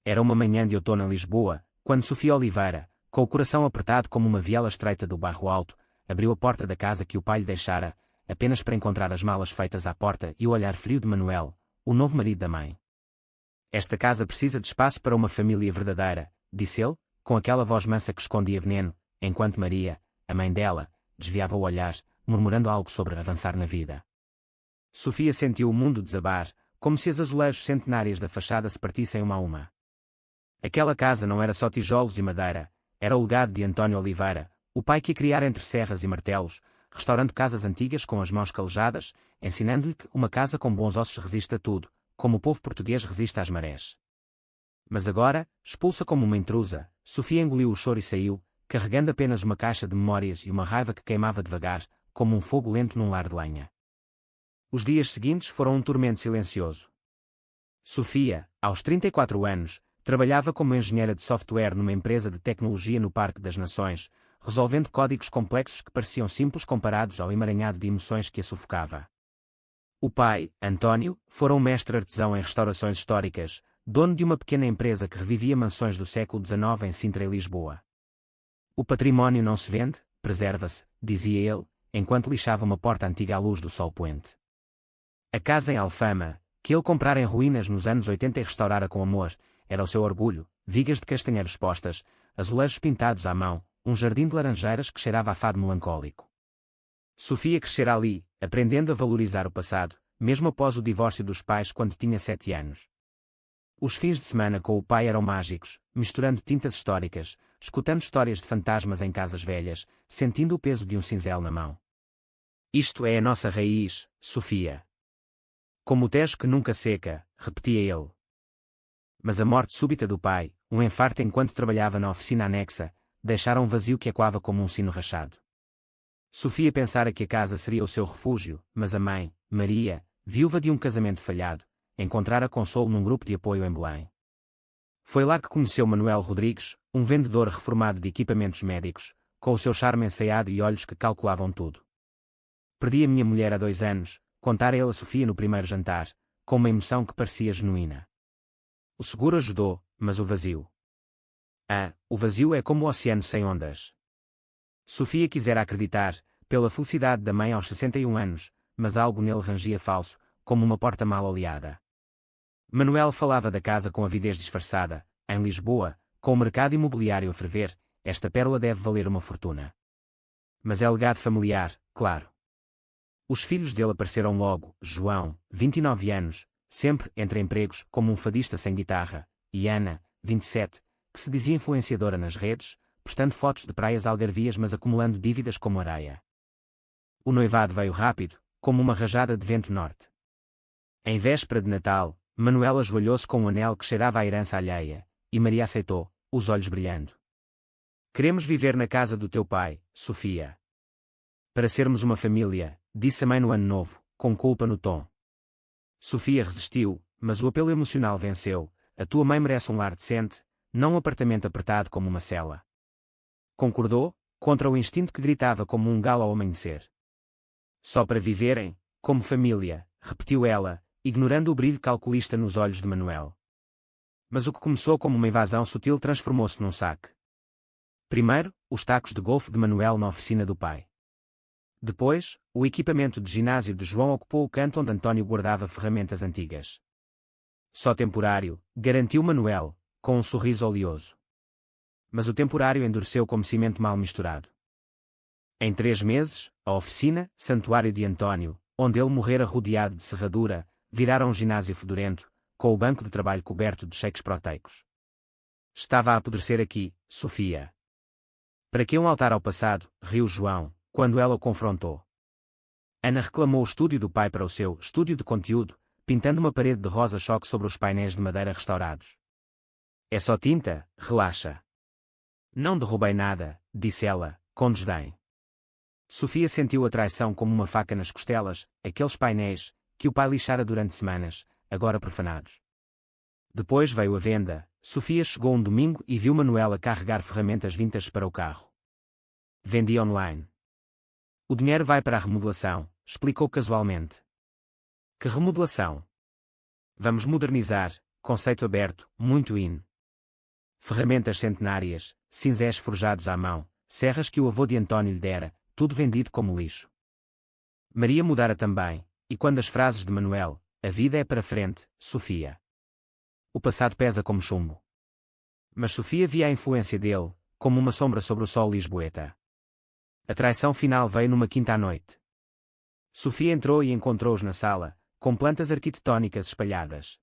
Era uma manhã de outono em Lisboa, quando Sofia Oliveira, com o coração apertado como uma viela estreita do bairro alto, abriu a porta da casa que o pai lhe deixara, apenas para encontrar as malas feitas à porta e o olhar frio de Manuel, o novo marido da mãe. Esta casa precisa de espaço para uma família verdadeira, disse ele, com aquela voz mansa que escondia veneno, enquanto Maria, a mãe dela, desviava o olhar, murmurando algo sobre avançar na vida. Sofia sentiu o mundo desabar, como se as azulejos centenárias da fachada se partissem uma a uma. Aquela casa não era só tijolos e madeira, era o legado de António Oliveira, o pai que a criara entre serras e martelos, restaurando casas antigas com as mãos calejadas, ensinando-lhe que uma casa com bons ossos resiste a tudo, como o povo português resiste às marés. Mas agora, expulsa como uma intrusa, Sofia engoliu o choro e saiu, carregando apenas uma caixa de memórias e uma raiva que queimava devagar, como um fogo lento num lar de lenha. Os dias seguintes foram um tormento silencioso. Sofia, aos 34 anos, trabalhava como engenheira de software numa empresa de tecnologia no Parque das Nações, resolvendo códigos complexos que pareciam simples comparados ao emaranhado de emoções que a sufocava. O pai, António, fora um mestre artesão em restaurações históricas, dono de uma pequena empresa que revivia mansões do século XIX em Sintra e Lisboa. O património não se vende, preserva-se, dizia ele, enquanto lixava uma porta antiga à luz do sol poente. A casa em Alfama, que ele comprara em ruínas nos anos 80 e restaurara com amor, era o seu orgulho, vigas de castanheiro expostas, azulejos pintados à mão, um jardim de laranjeiras que cheirava a fado melancólico. Sofia crescera ali, aprendendo a valorizar o passado, mesmo após o divórcio dos pais quando tinha 7 anos. Os fins de semana com o pai eram mágicos, misturando tintas históricas, escutando histórias de fantasmas em casas velhas, sentindo o peso de um cinzel na mão. Isto é a nossa raiz, Sofia. Como o Tejo que nunca seca, repetia ele. Mas a morte súbita do pai, um infarto enquanto trabalhava na oficina anexa, deixaram um vazio que ecoava como um sino rachado. Sofia pensara que a casa seria o seu refúgio, mas a mãe, Maria, viúva de um casamento falhado, encontrara consolo num grupo de apoio em Belém. Foi lá que conheceu Manuel Rodrigues, um vendedor reformado de equipamentos médicos, com o seu charme ensaiado e olhos que calculavam tudo. Perdi a minha mulher há 2 anos, contara ele a Sofia no primeiro jantar, com uma emoção que parecia genuína. O seguro ajudou, mas o vazio. O vazio é como o oceano sem ondas. Sofia quisera acreditar, pela felicidade da mãe aos 61 anos, mas algo nele rangia falso, como uma porta mal oleada. Manuel falava da casa com avidez disfarçada, em Lisboa, com o mercado imobiliário a ferver, esta pérola deve valer uma fortuna. Mas é legado familiar, claro. Os filhos dele apareceram logo, João, 29 anos, sempre entre empregos, como um fadista sem guitarra, e Ana, 27, que se dizia influenciadora nas redes, postando fotos de praias algarvias mas acumulando dívidas como areia. O noivado veio rápido, como uma rajada de vento norte. Em véspera de Natal, Manuel ajoelhou-se com um anel que cheirava à herança alheia, e Maria aceitou, os olhos brilhando. Queremos viver na casa do teu pai, Sofia. Para sermos uma família, disse a mãe no ano novo, com culpa no tom. Sofia resistiu, mas o apelo emocional venceu. A tua mãe merece um lar decente, não um apartamento apertado como uma cela. Concordou, contra o instinto que gritava como um galo ao amanhecer. Só para viverem, como família, repetiu ela, ignorando o brilho calculista nos olhos de Manuel. Mas o que começou como uma invasão sutil transformou-se num saque. Primeiro, os tacos de golfe de Manuel na oficina do pai. Depois, o equipamento de ginásio de João ocupou o canto onde António guardava ferramentas antigas. Só temporário, garantiu Manuel, com um sorriso oleoso. Mas o temporário endureceu como cimento mal misturado. Em 3 meses, a oficina, santuário de António, onde ele morrera rodeado de serradura, virara um ginásio fedorento, com o banco de trabalho coberto de cheques proteicos. Estava a apodrecer aqui, Sofia. Para que um altar ao passado, riu João, quando ela o confrontou. Ana reclamou o estúdio do pai para o seu estúdio de conteúdo, pintando uma parede de rosa-choque sobre os painéis de madeira restaurados. É só tinta, relaxa. Não derrubei nada, disse ela, com desdém. Sofia sentiu a traição como uma faca nas costelas, aqueles painéis, que o pai lixara durante semanas, agora profanados. Depois veio a venda. Sofia chegou um domingo e viu Manuela carregar ferramentas vintage para o carro. Vendi online. O dinheiro vai para a remodelação, explicou casualmente. Que remodelação? Vamos modernizar, conceito aberto, muito in. Ferramentas centenárias, cinzés forjados à mão, serras que o avô de António lhe dera, tudo vendido como lixo. Maria mudara também, e quando as frases de Manuel, a vida é para frente, Sofia. O passado pesa como chumbo. Mas Sofia via a influência dele, como uma sombra sobre o sol lisboeta. A traição final veio numa quinta à noite. Sofia entrou e encontrou-os na sala, com plantas arquitetónicas espalhadas.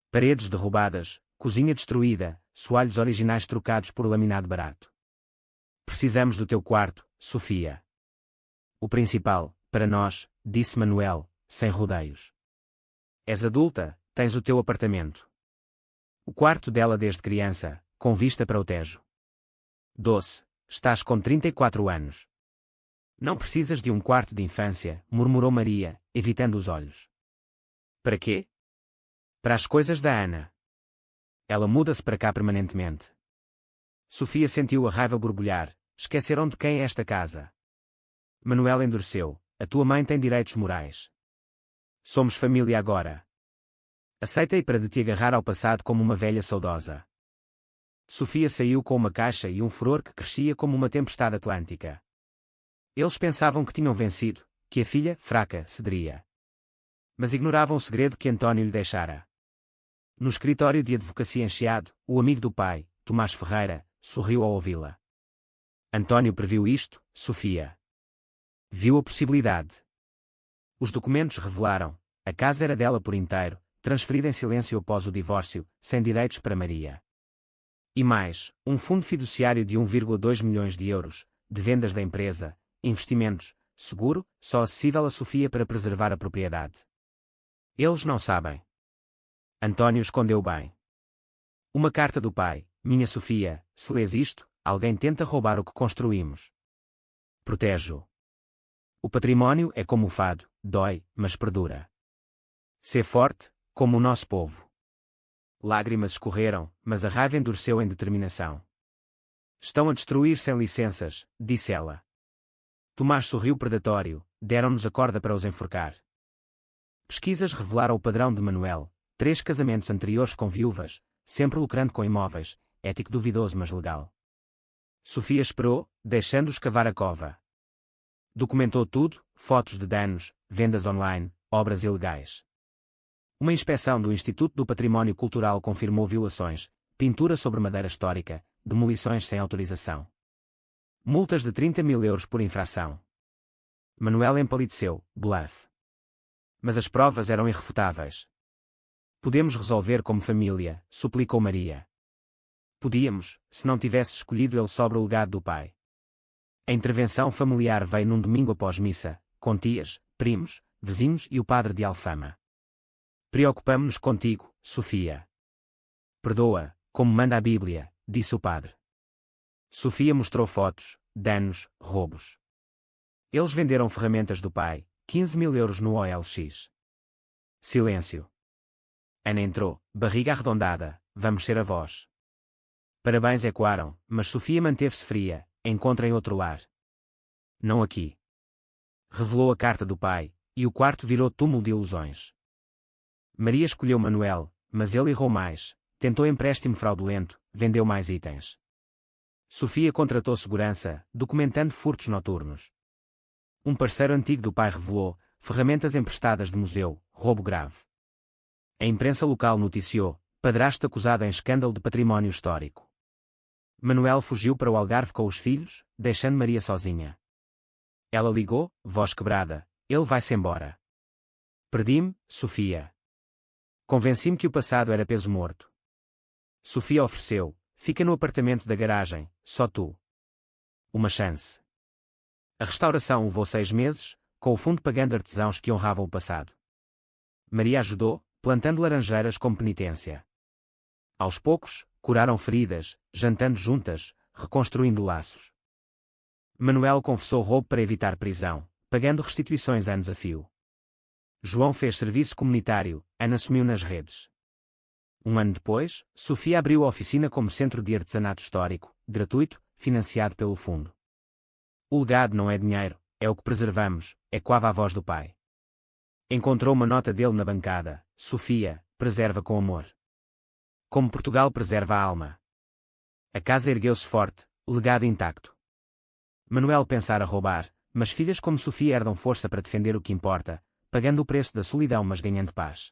Paredes derrubadas, cozinha destruída, soalhos originais trocados por laminado barato. Precisamos do teu quarto, Sofia. O principal, para nós, disse Manuel, sem rodeios. És adulta, tens o teu apartamento. O quarto dela desde criança, com vista para o Tejo. Doce, estás com 34 anos. Não precisas de um quarto de infância, murmurou Maria, evitando os olhos. Para quê? Para as coisas da Ana. Ela muda-se para cá permanentemente. Sofia sentiu a raiva borbulhar. Esqueceram de quem é esta casa. Manuel endureceu. A tua mãe tem direitos morais. Somos família agora. Aceita-e para de te agarrar ao passado como uma velha saudosa. Sofia saiu com uma caixa e um furor que crescia como uma tempestade atlântica. Eles pensavam que tinham vencido, que a filha, fraca, cederia. Mas ignoravam o segredo que António lhe deixara. No escritório de advocacia encheado, o amigo do pai, Tomás Ferreira, sorriu ao ouvi-la. António previu isto, Sofia. Viu a possibilidade. Os documentos revelaram, a casa era dela por inteiro, transferida em silêncio após o divórcio, sem direitos para Maria. E mais, um fundo fiduciário de 1,2 milhões de euros, de vendas da empresa, investimentos, seguro, só acessível a Sofia para preservar a propriedade. Eles não sabem. António escondeu bem. Uma carta do pai, minha Sofia, se lês isto, alguém tenta roubar o que construímos. Protejo. O património é como o fado, dói, mas perdura. Sê forte, como o nosso povo. Lágrimas escorreram, mas a raiva endureceu em determinação. Estão a destruir sem licenças, disse ela. Tomás sorriu predatório, deram-nos a corda para os enforcar. Pesquisas revelaram o padrão de Manuel, 3 casamentos anteriores com viúvas, sempre lucrando com imóveis, ético duvidoso mas legal. Sofia esperou, deixando-os cavar a cova. Documentou tudo, fotos de danos, vendas online, obras ilegais. Uma inspeção do Instituto do Património Cultural confirmou violações, pintura sobre madeira histórica, demolições sem autorização. Multas de 30 mil euros por infração. Manuel empalideceu, bluff. Mas as provas eram irrefutáveis. Podemos resolver como família, suplicou Maria. Podíamos, se não tivesse escolhido ele sobre o legado do pai. A intervenção familiar veio num domingo após missa, com tias, primos, vizinhos e o padre de Alfama. Preocupamo-nos contigo, Sofia. Perdoa, como manda a Bíblia, disse o padre. Sofia mostrou fotos, danos, roubos. Eles venderam ferramentas do pai, 15 mil euros no OLX. Silêncio. Ana entrou, barriga arredondada, vamos ser avós. Parabéns ecoaram, mas Sofia manteve-se fria, encontrem outro lar. Não aqui. Revelou a carta do pai, e o quarto virou túmulo de ilusões. Maria escolheu Manuel, mas ele errou mais, tentou empréstimo fraudulento, vendeu mais itens. Sofia contratou segurança, documentando furtos noturnos. Um parceiro antigo do pai revelou, ferramentas emprestadas de museu, roubo grave. A imprensa local noticiou, padrasto acusado em escândalo de património histórico. Manuel fugiu para o Algarve com os filhos, deixando Maria sozinha. Ela ligou, voz quebrada, ele vai-se embora. Perdi-me, Sofia. Convenci-me que o passado era peso morto. Sofia ofereceu, fica no apartamento da garagem, só tu. Uma chance. A restauração levou 6 meses, com o fundo pagando artesãos que honravam o passado. Maria ajudou, plantando laranjeiras como penitência. Aos poucos, curaram feridas, jantando juntas, reconstruindo laços. Manuel confessou roubo para evitar prisão, pagando restituições anos a fio. João fez serviço comunitário, Ana sumiu nas redes. Um ano depois, Sofia abriu a oficina como centro de artesanato histórico, gratuito, financiado pelo fundo. O legado não é dinheiro, é o que preservamos, ecoava a voz do pai. Encontrou uma nota dele na bancada, Sofia, preserva com amor. Como Portugal preserva a alma. A casa ergueu-se forte, legado intacto. Manuel pensara roubar, mas filhas como Sofia herdam força para defender o que importa, pagando o preço da solidão mas ganhando paz.